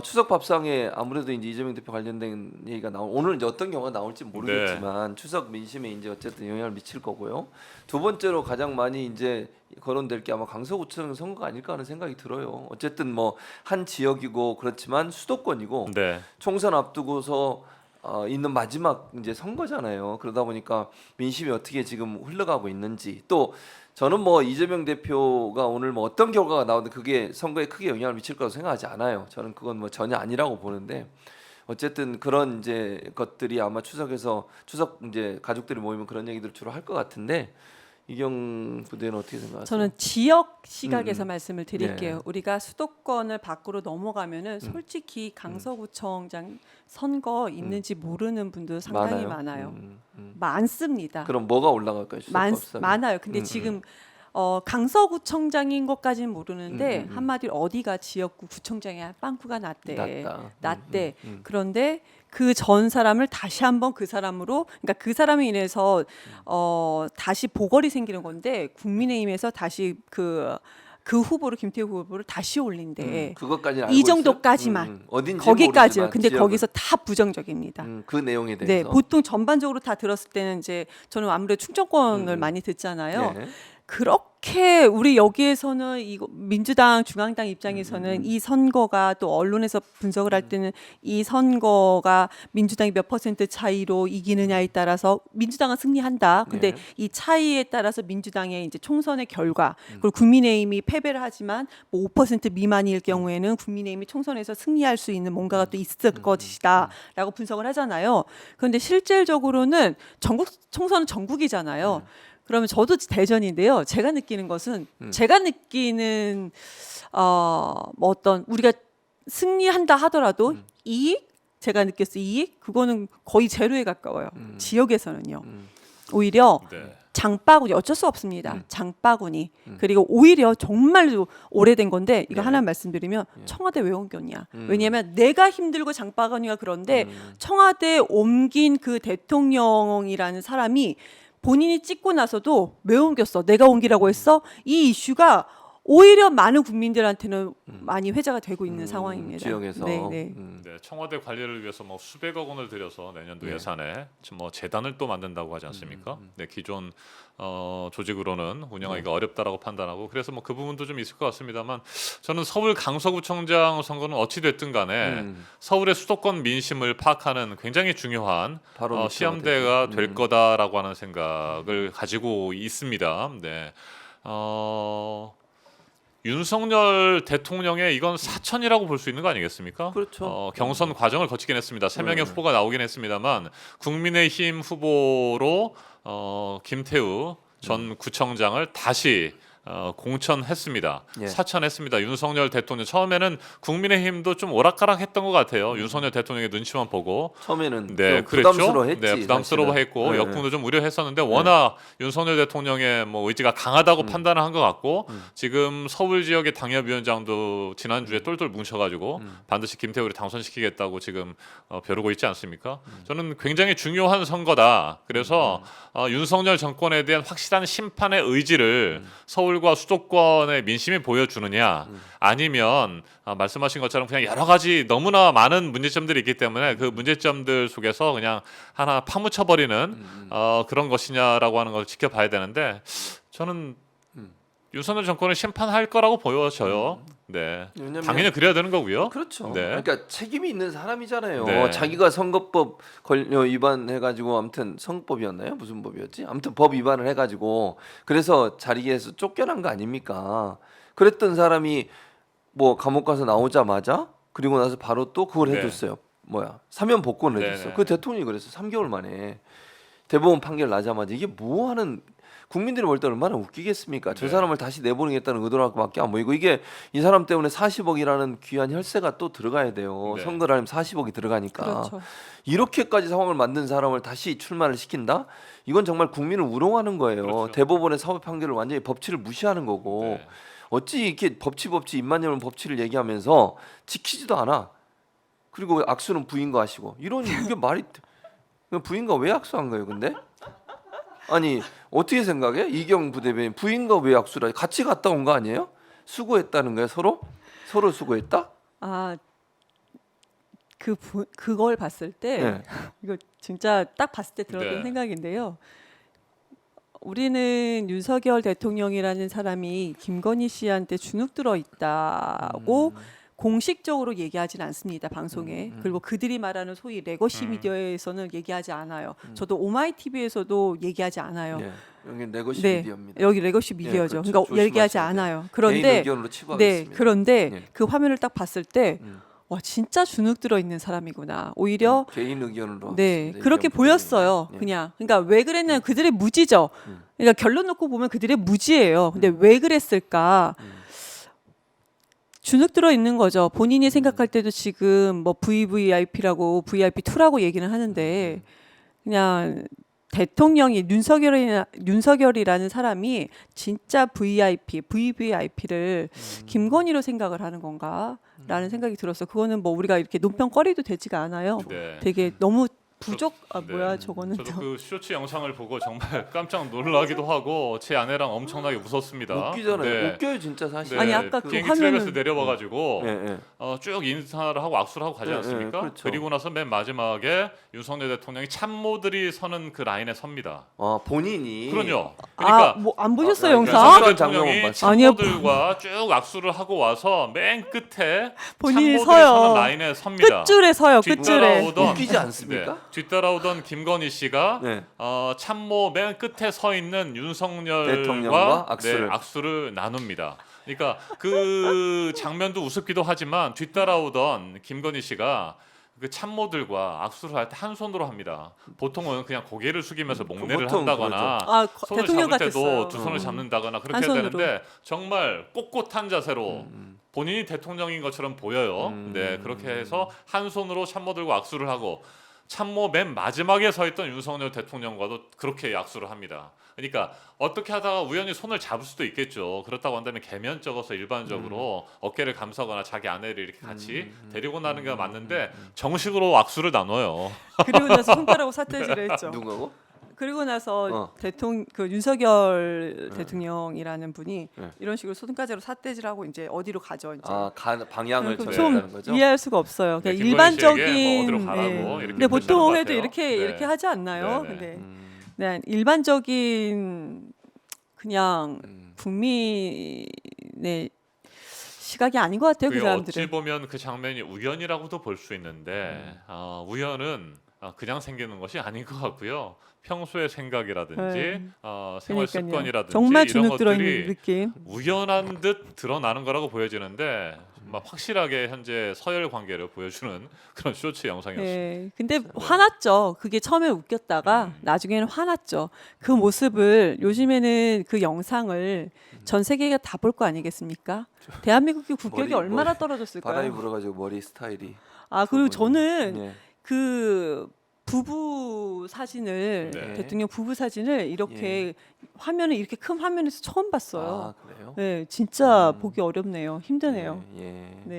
추석 밥상에 아무래도 이제 이재명 대표 관련된 얘기가 오늘 이제 어떤 경우가 나올지 모르겠지만 추석 민심에 이제 어쨌든 영향을 미칠 거고요. 두 번째로 가장 많이 이제 거론될 게 아마 강서구청 선거가 아닐까 하는 생각이 들어요. 어쨌든 뭐 한 지역이고 그렇지만 수도권이고 네. 총선 앞두고서 있는 마지막 이제 선거잖아요. 그러다 보니까 민심이 어떻게 지금 흘러가고 있는지 또 저는 뭐 이재명 대표가 오늘 뭐 어떤 결과가 나오든 그게 선거에 크게 영향을 미칠 거라고 생각하지 않아요. 저는 그건 뭐 전혀 아니라고 보는데 어쨌든 그런 이제 것들이 아마 추석 이제 가족들이 모이면 그런 얘기들 주로 할 것 같은데 이경 부대는 어떻게 생각하세요? 저는 지역 시각에서 말씀을 드릴게요. 네. 우리가 수도권을 밖으로 넘어가면은 솔직히 강서구청장 선거 있는지 모르는 분들 상당히 많아요. 많습니다. 그럼 뭐가 올라갈까요? 많아요. 근데 지금 강서구청장인 것까지는 모르는데 한마디로 어디가 지역구 구청장에 빵꾸가 났대. 그런데 그 전 사람을 다시 한번 그 사람으로, 그러니까 그 사람에 인해서 다시 보궐이 생기는 건데 국민의힘에서 다시 그 후보를 김태우 후보를 다시 올린대. 그것까지는 알고 이 정도까지만. 어딘지 거기까지요. 모르지만 근데 지역은. 거기서 다 부정적입니다. 그 내용에 대해서. 네, 보통 전반적으로 다 들었을 때는 이제 저는 아무래도 충청권을 많이 듣잖아요. 네. 그렇게 우리 여기에서는 이거 민주당 중앙당 입장에서는 이 선거가 또 언론에서 분석을 할 때는 이 선거가 민주당이 몇 퍼센트 차이로 이기느냐에 따라서 민주당은 승리한다. 근데 네. 이 차이에 따라서 민주당의 이제 총선의 결과 그리고 국민의힘이 패배를 하지만 뭐 5% 미만일 경우에는 국민의힘이 총선에서 승리할 수 있는 뭔가가 또 있을 것이다라고 분석을 하잖아요. 그런데 실질적으로는 전국 총선은 전국이잖아요. 그러면 저도 대전인데요. 제가 느끼는 것은 제가 느끼는 뭐 어떤 우리가 승리한다 하더라도 이익 제가 느꼈을 이익 그거는 거의 제로에 가까워요. 지역에서는요. 오히려 네. 장바구니 어쩔 수 없습니다. 장바구니 그리고 오히려 정말로 오래된 건데 이거 네. 하나 말씀드리면 청와대 왜 옮겼냐? 왜냐하면 내가 힘들고 장바구니가 그런데 청와대 옮긴 그 대통령이라는 사람이 본인이 찍고 나서도 왜 옮겼어? 내가 옮기라고 했어? 이 이슈가 오히려 많은 국민들한테는 많이 회자가 되고 있는 상황입니다. 지역에서. 네, 네. 네, 청와대 관리를 위해서 뭐 수백억 원을 들여서 내년도 예산에 지금 뭐 재단을 또 만든다고 하지 않습니까? 네, 기존 조직으로는 운영하기가 어렵다라고 판단하고 그래서 뭐 그 부분도 좀 있을 것 같습니다만 저는 서울 강서구청장 선거는 어찌 됐든 간에 서울의 수도권 민심을 파악하는 굉장히 중요한 바로 시험대가 될 거다라고 하는 생각을 가지고 있습니다. 네. 윤석열 대통령의 이건 사천이라고 볼 수 있는 거 아니겠습니까? 그렇죠. 경선 과정을 거치긴 했습니다. 3명의 후보가 나오긴 했습니다만 국민의힘 후보로 김태우 전 구청장을 다시 공천했습니다. 예. 사천했습니다. 윤석열 대통령 처음에는 국민의힘도 좀 오락가락했던 것 같아요. 윤석열 대통령의 눈치만 보고 처음에는 네, 좀 그랬죠. 부담스러워했지. 네, 부담스러워했고 사실은. 역풍도 좀 우려했었는데 워낙 윤석열 대통령의 뭐 의지가 강하다고 판단을 한 것 같고 지금 서울 지역의 당협위원장도 지난주에 똘똘 뭉쳐가지고 반드시 김태우를 당선시키겠다고 지금 벼르고 있지 않습니까? 저는 굉장히 중요한 선거다. 그래서 윤석열 정권에 대한 확실한 심판의 의지를 서울과 수도권의 민심이 보여주느냐 아니면 말씀하신 것처럼 그냥 여러 가지 너무나 많은 문제점들이 있기 때문에 그 문제점들 속에서 그냥 하나 파묻혀버리는 그런 것이냐라고 하는 걸 지켜봐야 되는데 저는 윤석열 정권을 심판할 거라고 보여져요. 네, 왜냐면 당연히 그래야 되는 거고요. 그렇죠. 네. 그러니까 책임이 있는 사람이잖아요. 네. 자기가 선거법 위반해가지고 아무튼 선거법이었나요? 무슨 법이었지? 아무튼 법 위반을 해가지고 그래서 자리에서 쫓겨난 거 아닙니까? 그랬던 사람이 뭐 감옥 가서 나오자마자 그리고 나서 바로 또 그걸 네. 해줬어요. 뭐야? 사면 복권을 네, 해줬어. 네. 그 대통령이 그랬어. 3개월 만에 대법원 판결 나자마자 이게 뭐 하는 국민들이 볼 때 얼마나 웃기겠습니까? 저 네. 사람을 다시 내보내겠다는 의도밖에 안 보이고 이게 이 사람 때문에 40억이라는 귀한 혈세가 또 들어가야 돼요. 네. 선거를 하면 40억이 들어가니까 그렇죠. 이렇게까지 상황을 만든 사람을 다시 출마를 시킨다? 이건 정말 국민을 우롱하는 거예요. 그렇죠. 대법원의 사법 판결을 완전히 법치를 무시하는 거고 네. 어찌 이렇게 법치 입만 열면 법치를 얘기하면서 지키지도 않아. 그리고 악수는 부인과 하시고 이런 이게 말이 부인과 왜 악수한 거예요? 근데 아니 어떻게 생각해? 이경 부대변인 부인과 왜 악수를 같이 갔다 온 거 아니에요? 수고했다는 거예요 서로? 서로 수고했다? 아 그걸 봤을 때 네. 이거 진짜 딱 봤을 때 들었던 네. 생각인데요. 우리는 윤석열 대통령이라는 사람이 김건희 씨한테 주눅 들어 있다고 공식적으로 얘기하지는 않습니다 방송에. 그리고 그들이 말하는 소위 레거시 미디어에서는 얘기하지 않아요. 저도 오마이TV에서도 얘기하지 않아요. 예. 여기 레거시 네, 미디어입니다. 여기 레거시 미디어죠. 그렇죠. 그러니까 얘기하지 조심하셔야 돼요. 않아요. 개인 그런데 의견으로 치부하겠습니다. 네, 그런데 예. 그 화면을 딱 봤을 때 와, 진짜 주눅 들어 있는 사람이구나. 오히려 개인 의견으로 네, 하겠습니다. 그렇게 의견 보였어요. 부분이. 예. 그냥 그러니까 왜 그랬냐면 그들의 무지죠. 그러니까 결론 놓고 보면 그들의 무지예요. 근데 왜 그랬을까? 주눅 들어 있는 거죠. 본인이 생각할 때도 지금 뭐 VVIP라고 VIP2라고 얘기는 하는데 그냥 대통령이 윤석열이라는 사람이 진짜 VVIP를 김건희로 생각을 하는 건가라는 생각이 들었어. 그거는 뭐 우리가 이렇게 논평거리도 되지가 않아요. 네. 되게 너무 네. 뭐야 저거는 저도 그 쇼츠 영상을 보고 정말 깜짝 놀라기도 하고 제 아내랑 엄청나게 웃었습니다. 웃기잖아요. 네. 웃겨요 진짜 사실. 아니, 아까 그 비행기 화면은- 트랙에서 내려와가지고 예, 예. 쭉 인사를 하고 악수를 하고 가지 네, 않습니까? 네, 그렇죠. 그리고 나서 맨 마지막에 윤석열 대통령이 참모들이 서는 그 라인에 섭니다. 본인이 그럼요. 그러니까 뭐 안 보셨어요 아, 영상? 그러니까 윤석열 장면만 대통령이 봤어요. 아니요. 참모들과 쭉 악수를 하고 와서 맨 끝에 본인이 참모들이 서요. 서는 라인에 섭니다. 끝줄에 서요. 끝줄에. 뒤따라오던 웃기지 않습니까? 뒤따라오던 김건희 씨가 네. 참모 맨 끝에 서 있는 윤석열과 대통령과 악수를. 나눕니다. 그러니까 그 장면도 우습기도 하지만 뒤따라오던 김건희 씨가 그 참모들과 악수를 할 때 한 손으로 합니다. 보통은 그냥 고개를 숙이면서 목례를 보통 한다거나 손을 대통령 잡을 때도 같았어요. 두 손을 잡는다거나 그렇게 한 해야 손으로. 되는데 정말 꼿꼿한 자세로 본인이 대통령인 것처럼 보여요. 네, 그렇게 해서 한 손으로 참모들과 악수를 하고 참모 맨 마지막에 서 있던 윤석열 대통령과도 그렇게 악수를 합니다. 그러니까 어떻게 하다가 우연히 손을 잡을 수도 있겠죠. 그렇다고 한다면 개면적어서 일반적으로 어깨를 감싸거나 자기 아내를 이렇게 같이 데리고 나는 게 맞는데 정식으로 악수를 나눠요. 그리고 나서 손가락으로 삿대질을 했죠. 누구하고? 그리고 나서 어. 그 윤석열 대통령이라는 분이 네. 이런 식으로 손가락으로 삿대질하고 이제 어디로 가죠 이제. 방향을 그럼 정했다는 거죠. 이해할 수가 없어요. 네, 그냥 김건희 씨에게 일반적인. 뭐 어디로 가라고 네. 이렇게 근데 보통 표시하는 것 해도 같아요. 이렇게 네. 하지 않나요? 네, 네. 근데 네, 일반적인 그냥 국민의 시각이 아닌 것 같아요. 그 그게 어찌 사람들은. 보면 그 장면이 우연이라고도 볼 수 있는데 우연은 그냥 생기는 것이 아닌 것 같고요. 평소의 생각이라든지 네. 생활 그러니까요. 습관이라든지 정말 이런 주눅 들어 있는 것들이 느낌. 우연한 듯 드러나는 거라고 보여지는데 막 확실하게 현재 서열 관계를 보여주는 그런 쇼츠 영상이었습니다. 네, 근데 화났죠. 그게 처음에 웃겼다가 나중에는 화났죠. 그 모습을 요즘에는 그 영상을 전 세계가 다 볼 거 아니겠습니까? 대한민국의 국격이 머리, 얼마나 바람이 떨어졌을까요? 불어가지고 머리 스타일이. 그리고 그분이. 저는 예. 그 부부 사진을 네. 대통령 부부 사진을 이렇게 화면에 이렇게 큰 화면에서 처음 봤어요. 그래요? 네, 진짜 보기 어렵네요. 힘드네요. 예. 네.